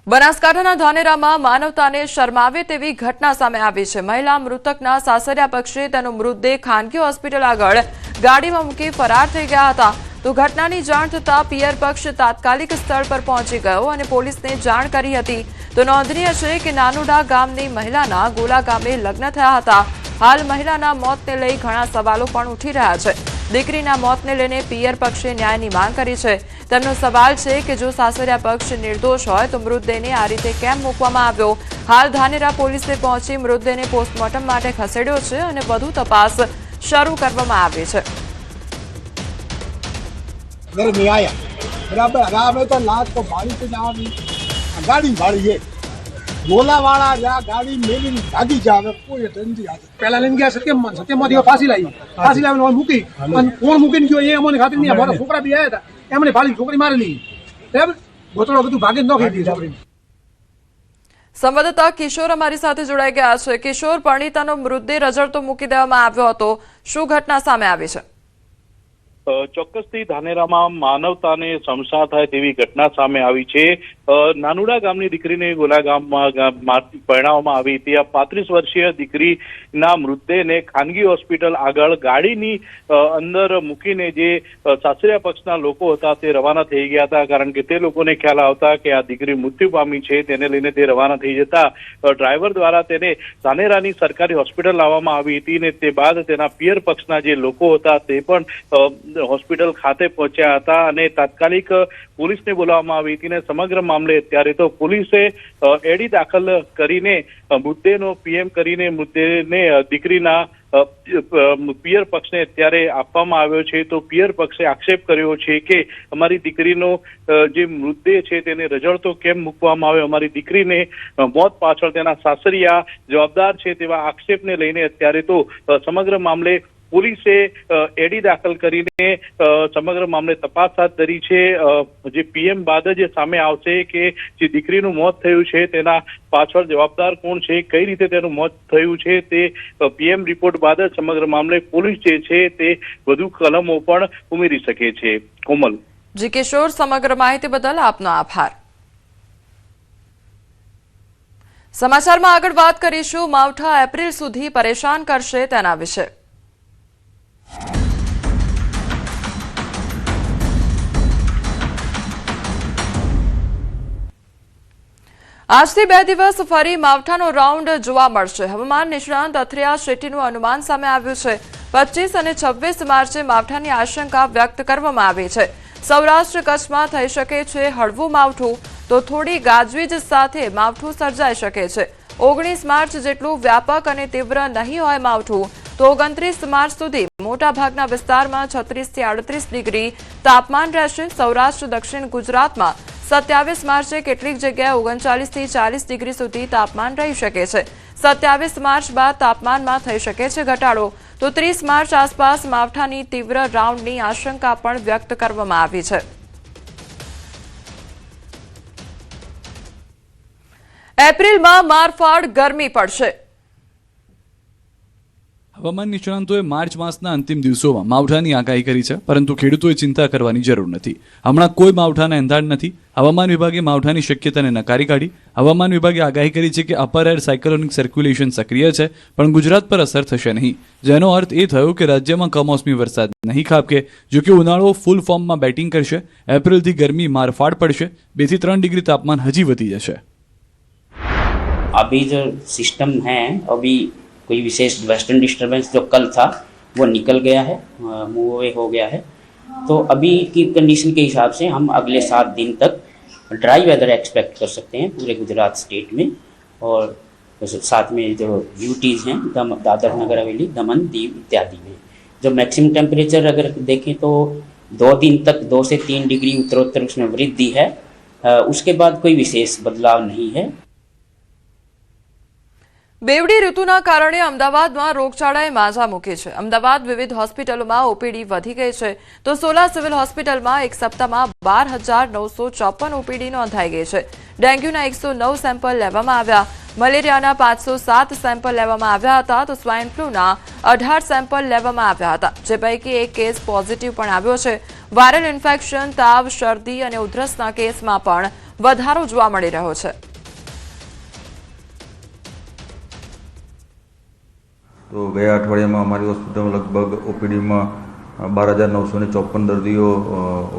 બનાસકાંઠાના ધાનેરામાં માનવતાને શરમાવે તેવી ઘટના સામે આવી છે। મહિલા મૃતકના સાસરિયા પક્ષે તેનો મૃતદેહ ખાનગી હોસ્પિટલ આગળ ગાડીમાં મૂકી ફરાર થઈ ગયા હતા। તો ઘટનાની જાણ થતાં પિયર પક્ષ તાત્કાલિક સ્થળ પર પહોંચી ગયો અને પોલીસને જાણ કરી હતી। તો નોંધનીય છે કે નાનુડા ગામની મહિલાના ગોલા ગામે લગ્ન થયા હતા। હાલ મહિલાના મોતને લઈ ઘણા સવાલો પણ ઉઠી રહ્યા છે। દીકરીના મોતને લઈને પિયર પક્ષે ન્યાયની માંગ કરી છે। તેમનો સવાલ છે કે જો સાસરિયા પક્ષ નિર્દોષ હોય તો મૃતદેહને આ રીતે કેમ મૂકવામાં આવ્યો। હાલ ધાનેરા પોલીસે પહોંચી મૃતદેહને પોસ્ટમોર્ટમ માટે ખસેડ્યો છે અને વધુ તપાસ શરૂ કરવામાં આવી છે। बराबर हराम है तो लात को भाड़ी से जावी गाड़ी भाड़ी है गोला वाला जा गाड़ी मेली भागी जावे कोई टेंशन आते पहला लेन गया सत्यम फांसी लावी मूकी कोण मूकीने गयो ए अमने खातिर नहीं हमारा छोकरा भी आया था एमने भाली छोकरी मारेली बराबर गोतड़ो બધું ભાગે નોખી દીધી। સંવાદદાતા કિશોર અમારી સાથે જોડાઈ ગયા છે। કિશોર, પરણીતાનો મૃતદેહ રજળતો મૂકી દેવામાં આવ્યો હતો, શું ઘટના સામે આવી છે? ચોક્કસથી ધાનેરામાં માનવતાને શમશા થાય તેવી ઘટના સામે આવી છે। નાનુડા ગામની દીકરીને ગોલા ગામમાં પરણાવવામાં આવી હતી। આ 35 વર્ષીય દીકરીના મૃતદેહને ખાનગી હોસ્પિટલ આગળ ગાડીની અંદર મૂકીને જે સાસરિયા પક્ષના લોકો હતા તે રવાના થઈ ગયા હતા, કારણ કે તે લોકોને ખ્યાલ આવતા કે આ દીકરી મૃત્યુ પામી છે। તેને લઈને તે રવાના થઈ જતા ડ્રાઈવર દ્વારા તેને ધાનેરાની સરકારી હોસ્પિટલ લાવવામાં આવી હતી ને તે બાદ તેના પિયર પક્ષના જે લોકો હતા તે પણ હોસ્પિટલ ખાતે પહોંચ્યા હતા અને તાત્કાલિક પોલીસને બોલાવવામાં આવી હતી ને સમગ્ર મામલે અત્યારે તો પોલીસે એડી દાખલ કરીને મૃતદેહનો પીએમ કરીને મૃતદેહને દીકરીના પિયર પક્ષને અત્યારે આપવામાં આવ્યો છે। તો પિયર પક્ષે આક્ષેપ કર્યો છે કે અમારી દીકરીનો જે મૃતદેહ છે તેને રજળતો કેમ મૂકવામાં આવ્યો, અમારી દીકરીને મોત પાછળ તેના સાસરિયા જવાબદાર છે તેવા આક્ષેપને લઈને અત્યારે તો સમગ્ર મામલે પોલીસે એડી દાખલ કરીને સમગ્ર મામલે તપાસ હાથ ધરી છે। જે પીએમ બાદ જ સામે આવશે કે જે દીકરીનું મોત થયું છે તેના પાછળ જવાબદાર કોણ છે, કઈ રીતે તેનું મોત થયું છે તે પીએમ રિપોર્ટ બાદ જ સમગ્ર મામલે પોલીસ જે છે તે વધુ કલમો પણ ઉમેરી શકે છે। કોમલ જી કિશોર, સમગ્ર માહિતી બદલ આપનો આભાર। સમાચારમાં આગળ વાત કરીશું માવઠા એપ્રિલ સુધી પરેશાન કરશે તેના વિશે। આજથી 2 દિવસ ફરી માવઠાનો રાઉન્ડ જોવા મળશે। હવામાન નિષ્ણાંત અથરિયા શેટ્ટીનું અનુમાન સામે આવ્યું છે। 25 અને 26 માર્ચે માવઠાની આશંકા વ્યક્ત કરવામાં આવી છે। સૌરાષ્ટ્ર કચ્છમાં થઈ શકે છે હળવું માવઠું, તો થોડી ગાજવીજ સાથે માવઠું સર્જાઈ શકે છે। 19 માર્ચ જેટલું વ્યાપક અને તીવ્ર નહીં હોય માવઠું, તો 29 માર્ચ સુધી મોટાભાગના વિસ્તારમાં 36 થી 38 ડિગ્રી તાપમાન રહેશે। સૌરાષ્ટ્ર દક્ષિણ ગુજરાતમાં 27 માર્ચે કેટલીક જગ્યાએ 39 થી 40 ડિગ્રી સુધી તાપમાન રહી શકે છે। 27 માર્ચ બાદ તાપમાનમાં થઈ શકે છે ઘટાડો, તો 30 માર્ચ આસપાસ માવઠાની તીવ્ર રાઉન્ડની આશંકા પણ વ્યક્ત કરવામાં આવી છે। એપ્રિલમાં મારફાડ ગરમી પડશે। હવામાન નિષ્ણાંતોએ માર્ચ માસના અંતિમ દિવસોમાં માવઠાની આગાહી કરી છે, પરંતુ ખેડૂતોએ ચિંતા કરવાની જરૂર નથી। હમણાં કોઈ માવઠાના એંધાણ નથી। હવામાન વિભાગે માવઠાની શક્યતાને નકારી કાઢી। હવામાન વિભાગે આગાહી કરી છે કે અપર એર સાયક્લોનિક સર્ક્યુલેશન સક્રિય છે, પણ ગુજરાત પર અસર થશે નહીં, જેનો અર્થ એ થયો કે રાજ્યમાં કમોસમી વરસાદ નહીં ખાબકે। જો કે ઉનાળો ફૂલ ફોર્મમાં બેટિંગ કરશે। એપ્રિલથી ગરમી મારફાડ પડશે। 2 થી 3 ડિગ્રી तापमान હજી વધી જશે। अभी जो सिस्टम है, अभी कोई विशेष वेस्टर्न डिस्टर्बेंस जो कल था वो निकल गया है, मूव अवे हो गया है। तो अभी की कंडीशन के हिसाब से हम अगले 7 दिन तक ड्राई वेदर एक्सपेक्ट कर सकते हैं पूरे गुजरात स्टेट में। और साथ में जो यूटीज़ हैं दादर नगर हवेली, दमन, दीव इत्यादि में जो मैक्सिमम टेम्परेचर अगर देखें तो 2 दिन तक 2 से 3 डिग्री उत्तरोत्तर उसमें वृद्धि है। उसके बाद कोई विशेष बदलाव नहीं है। બેવડી ઋતુના કારણે અમદાવાદમાં રોગચાળાએ માઝા મૂકી છે। અમદાવાદ વિવિધ હોસ્પિટલોમાં ઓપીડી વધી ગઈ છે, તો સોલા સિવિલ હોસ્પિટલમાં એક સપ્તાહમાં 12,954 ઓપીડી નોંધાઈ ગઈ છે। ડેન્ગ્યુના 109 સેમ્પલ લેવામાં આવ્યા। મલેરિયાના 507 સેમ્પલ લેવામાં આવ્યા હતા, તો સ્વાઇન ફ્લૂના 18 સેમ્પલ લેવામાં આવ્યા હતા, જે પૈકી એક કેસ પોઝિટિવ પણ આવ્યો છે। વાયરલ ઇન્ફેક્શન, તાવ, શરદી અને ઉધરસના કેસમાં પણ વધારો જોવા મળી રહ્યો છે. તો ગયા અઠવાડિયામાં અમારી હોસ્પિટલમાં લગભગ ઓપીડીમાં 12,954 દર્દીઓ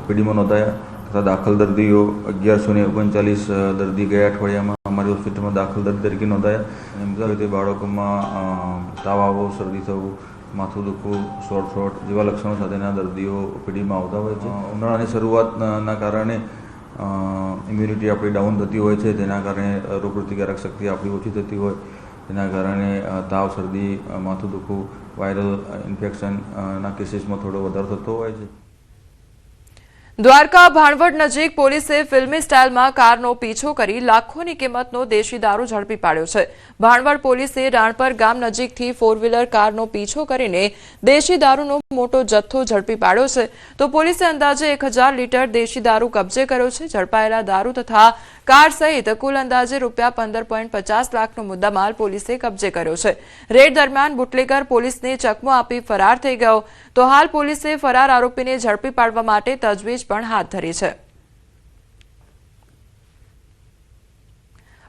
ઓપીડીમાં નોંધાયા તથા દાખલ દર્દીઓ 1,139 દર્દી ગયા અઠવાડિયામાં અમારી હોસ્પિટલમાં દાખલ દર્દી તરીકે નોંધાયા. એમના રીતે બાળકોમાં તાવ આવવો, શરદી થવું, માથું દુખવું, સોર થ્રોટ જેવા લક્ષણો સાથેના દર્દીઓ ઓપીડીમાં આવતા હોય છે. ઉનાળાની શરૂઆતના કારણે ઇમ્યુનિટી આપણી ડાઉન થતી હોય છે, તેના કારણે રોગપ્રતિકારક શક્તિ આપણી ઓછી થતી હોય, તેના કારણે તાવ, શરદી, માથું દુખવું, વાયરલ ઇન્ફેક્શનના કેસીસમાં થોડો વધારો થતો હોય છે. દ્વારકા ભાણવડ નજીક પોલીસે ફિલ્મી સ્ટાઇલમાં કારનો પીછો કરી લાખોની કિંમતનો દેશી દારૂ ઝડપી પાડ્યો છે. ભાણવડ પોલીસે રાણપર ગામ નજીકથી 4વ્હીલર કારનો પીછો કરીને દેશી દારૂનો મોટો જથ્થો ઝડપી પાડ્યો છે. તો પોલીસે અંદાજે 1,000 લીટર દેશી દારૂ કબજે કર્યો છે. ઝડપાયેલા દારૂ તથા કાર સહિત કુલ અંદાજે ₹15.50 લાખનો મુદ્દામાલ પોલીસે કબજે કર્યો છે. રેડ દરમિયાન બુટલેગર પોલીસને ચકમો આપી ફરાર થઈ ગયો. તો હાલ પોલીસે ફરાર આરોપીને ઝડપી પાડવા માટે તજવીજ પણ હાથ ધરી છે.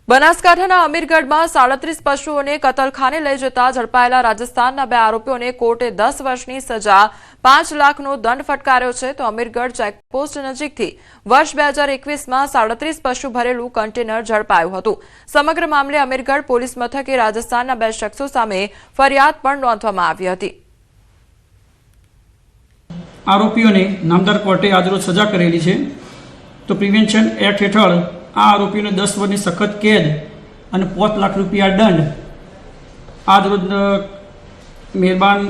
બનાસકાંઠાના અમીરગઢમાં 37 પશુઓને કતલખાને લઈ જતા ઝડપાયેલા રાજસ્થાનના 2 આરોપીઓને કોર્ટે 10 વર્ષની સજા, 5 લાખનો દંડ ફટકાર્યો છે. તો અમીરગઢ ચેકપોસ્ટ નજીકથી વર્ષ 2021માં 37 પશુ ભરેલું કન્ટેનર ઝડપાયું હતું. સમગ્ર મામલે અમીરગઢ પોલીસ મથકે રાજસ્થાનના 2 શખ્સો સામે ફરિયાદ પણ નોંધવામાં આવી હતી. આરોપીઓને નામદાર કોર્ટે આજરોજ સજા કરેલી છે. તો પ્રિવેન્શન એક્ટ હેઠળ આ આરોપીઓને 10 વર્ષની સખત કેદ અને 5 લાખ રૂપિયા દંડ આજરોજ મહેરબાન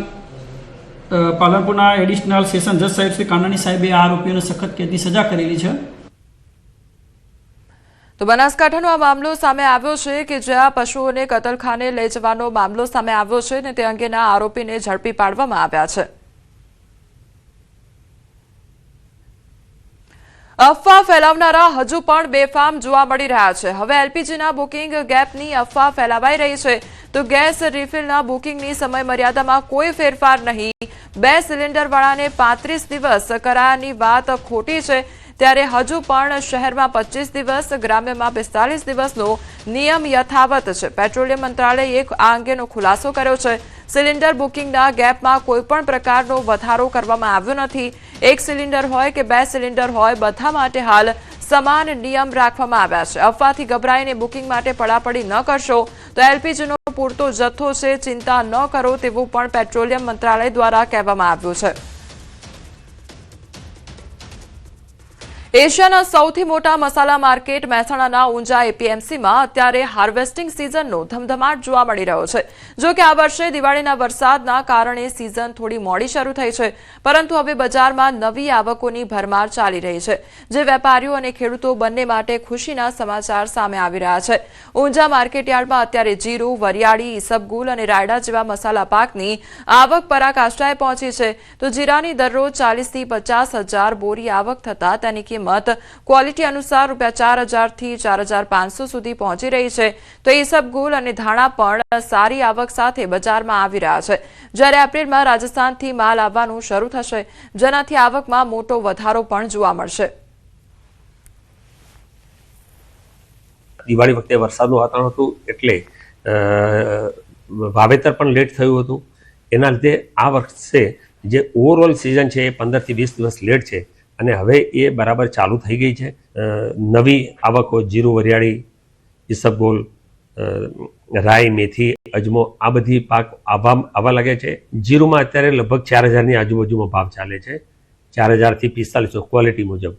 પાલનપુરના એડિશનલ સેશન જજ સાહેબ શ્રી કાનાણી સાહેબે આ આરોપીઓને સખત કેદની સજા કરેલી છે. તો બનાસકાંઠાનો આ મામલો સામે આવ્યો છે કે જ્યાં પશુઓને કતલખાને લઈ જવાનો મામલો સામે આવ્યો છે અને તે અંગેના આરોપીને ઝડપી પાડવામાં આવ્યા છે. અફવા ફેલાવનારા હજુ પણ બેફામ જોવા મળી રહ્યા છે. હવે એલપીજીના બુકિંગ ગેપની અફવા ફેલાવાઈ રહી છે. તો ગેસ રિફિલના બુકિંગની સમય મર્યાદામાં કોઈ ફેરફાર નહીં. 2 સિલિન્ડરવાળાને 35 દિવસ કરાયાની વાત ખોટી છે. ત્યારે હજુ પણ શહેરમાં 25 દિવસ, ગ્રામ્યમાં 45 દિવસનો નિયમ યથાવત છે. પેટ્રોલિયમ મંત્રાલયે આ અંગેનો ખુલાસો કર્યો છે. સિલિન્ડર બુકિંગના ગેપમાં કોઈપણ પ્રકારનો વધારો કરવામાં આવ્યો નથી. 1 સિલિન્ડર હોય કે 2 સિલિન્ડર હોય, બધા માટે હાલ સમાન નિયમ રાખવામાં આવ્યા છે. અફવાથી ગભરાઈને બુકિંગ માટે પડાપડી ન કરશો. તો એલપીજીનો પૂરતો જથ્થો છે, ચિંતા ન કરો તેવું પણ પેટ્રોલિયમ મંત્રાલય દ્વારા કહેવામાં આવ્યું છે. એશિયાના સૌથી મોટા મસાલા માર્કેટ મહેસાણાના ઊંઝા એપીએમસીમાં અત્યારે હાર્વેસ્ટિંગ સિઝનનો ધમધમાટ જોવા મળી રહ્યો છે. જો કે આ વર્ષે દિવાળીના વરસાદના કારણે સિઝન થોડી મોડી શરૂ થઈ છે, પરંતુ હવે બજારમાં નવી આવકોની ભરમાર ચાલી રહી છે, જે વેપારીઓ અને ખેડૂતો બંને માટે ખુશીના સમાચાર સામે આવી રહ્યા છે. ઊંઝા માર્કેટયાર્ડમાં અત્યારે જીરું, વરિયાળી, ઈસબગુલ અને રાયડા જેવા મસાલા પાકની આવક પરાકાષ્ઠાએ પહોંચી છે. તો જીરાની દરરોજ 40,000 થી 50,000 બોરી આવક થતા તેની કિંમત ક્વોલિટી અનુસાર ₹4,000 થી 4,500 સુધી પહોંચી રહી છે. તો ઈસબગુલ અને ધાણા પણ સારી આવક સાથે બજારમાં આવી રહ્યા છે. જ્યારે એપ્રિલમાં રાજસ્થાનથી માલ આવવાનું શરૂ થશે, જેનાથી આવકમાં મોટો વધારો પણ જોવા મળશે. દિવાળી વખતે વરસાદનું વાતાવરણ હતું એટલે વાવેતર પણ લેટ થયું હતું. એના લીધે આ વર્ષે જે ઓવરઓલ સિઝન છે એ 15 થી 20 દિવસ લેટ છે અને હવે એ બરાબર ચાલુ થઈ ગઈ છે. નવી આવકો જીરું, વરિયાળી, ઈસબગોલ, રાઈ, મેથી, અજમો આ બધી પાક આવવા લાગે છે. જીરુમાં અત્યારે લગભગ 4,000ની આજુબાજુમાં ભાવ ચાલે છે, 4,000 થી 4500 ક્વોલિટી મુજબ.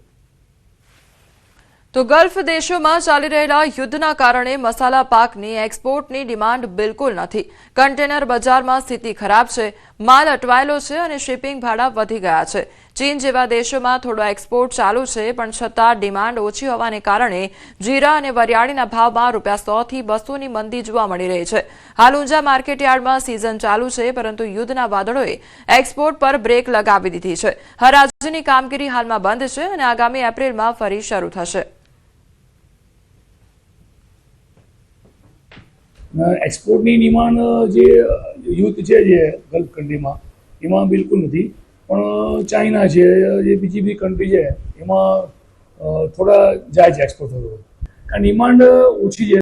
તો ગલ્ફ દેશોમાં ચાલી રહેલા યુદ્ધના કારણે મસાલા પાકની એક્સપોર્ટની ડિમાન્ડ બિલકુલ નથી. કન્ટેનર બજારમાં સ્થિતિ ખરાબ છે, માલ અટવાયેલો છે અને શિપિંગ ભાડા વધી ગયા છે. ચીન જેવા દેશોમાં થોડો એક્સપોર્ટ ચાલુ છે, પણ છતાં ડિમાન્ડ ઓછી હોવાને કારણે જીરા અને વરિયાળીના ભાવમાં ₹100 થી 200ની મંદી જોવા મળી રહી છે. હાલ ઊંઝા માર્કેટયાર્ડમાં સિઝન ચાલુ છે, પરંતુ યુદ્ધના વાદળોએ એક્સપોર્ટ પર બ્રેક લગાવી દીધી છે. હરાજીની કામગીરી હાલમાં બંધ છે અને આગામી એપ્રિલમાં ફરી શરૂ થશે. એક્સપોર્ટની ડિમાન્ડ જે યુદ્ધ છે જે ગલ્ફ કન્ટ્રીમાં એમાં બિલકુલ નથી, પણ ચાઇના છે, જે બીજી બી કન્ટ્રી છે એમાં થોડા જાય છે એક્સપોર્ટ થતો કારણ ડિમાન્ડ ઓછી છે